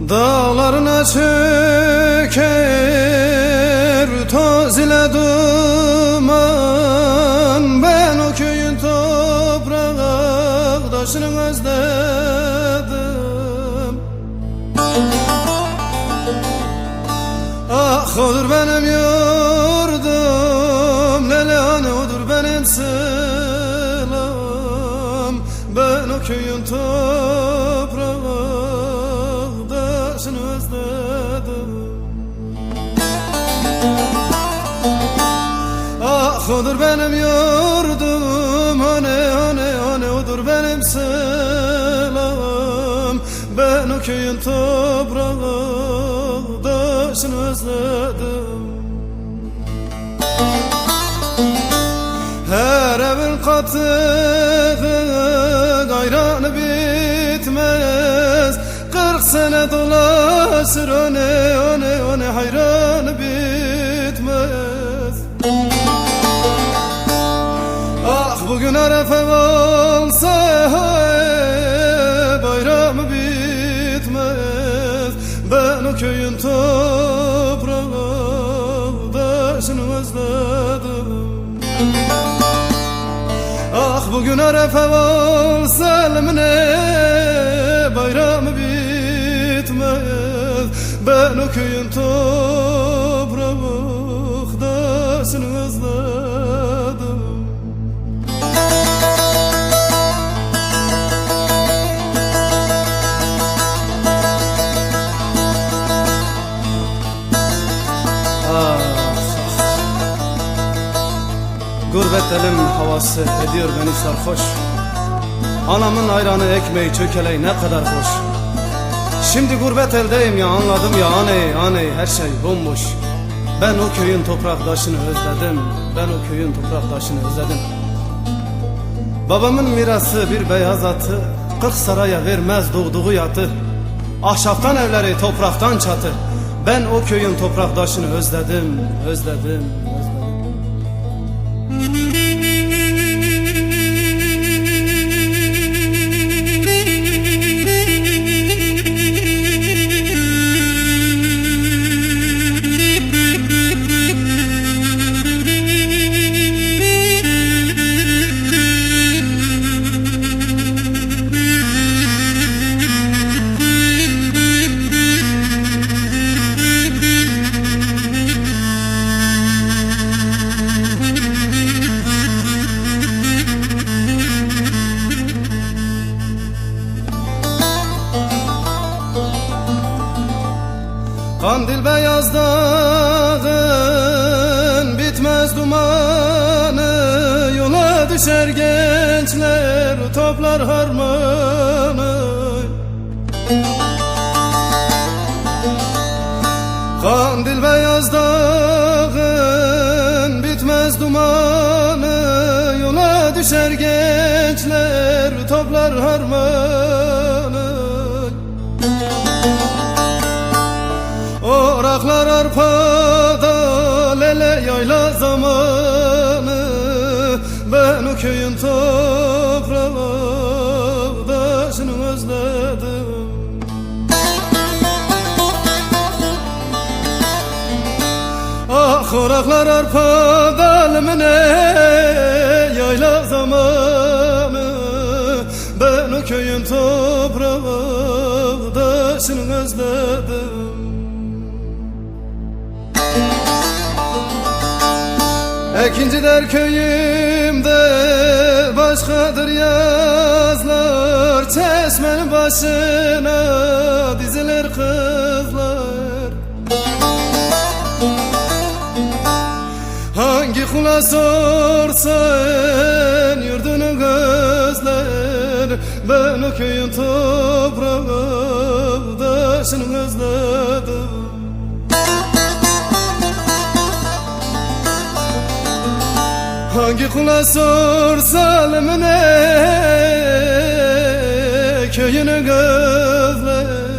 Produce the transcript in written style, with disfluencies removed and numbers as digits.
Dağlarına çöker toz ile duman. Ben o köyün toprak taşını özledim. Ah odur benim yurdum, lelane odur benim sılam. Ben o köyün toprak taşını özledim. Ah odur benim yurdum, hani odur benim sılam. Ben o köyün toprağı taşını özledim. Her evin katığı gayranı bitmez. 40 sene dolaşır one hayranı bitmez. Ah bugün Arefe olsa bayramı bitmez. Ben o köyün toprağı taşını özledim. Ah bugün Arefe olsa bayramı bitmez. Ben o köyün toprağı taşını özledim. Gurbet elin havası ediyor beni sarhoş. Anamın ayranı ekmeği çökeleği ne kadar hoş. Şimdi gurbet eldeyim ya, anladım ya, aney her şey bomboş. Ben o köyün toprak taşını özledim. Ben o köyün toprak taşını özledim. Babamın mirası bir beyaz atı, 40 saraya vermez doğduğu yatı. Ahşaptan evleri, topraktan çatı. Ben o köyün toprak taşını özledim. Kandil beyaz dağın bitmez dumanı. Yola düşer gençler toplar harmanı. Kandil beyaz dağın bitmez dumanı. Yola düşer gençler toplar harmanı. Oraklar arpada lele yayla zamanı. Ben o köyün toprağı taşını özledim. Ah oraklar arpada yayla zamanı. Ben o köyün toprağı taşını özledim. Ekinciler köyümde başkadır yazlar. Çeşmenin başına dizilir kızlar. Hangi kula sorsan yurdunu gözler. Ben o köyün toprağı taşını özledim. Hangi kula sorsalım köyünü gözler.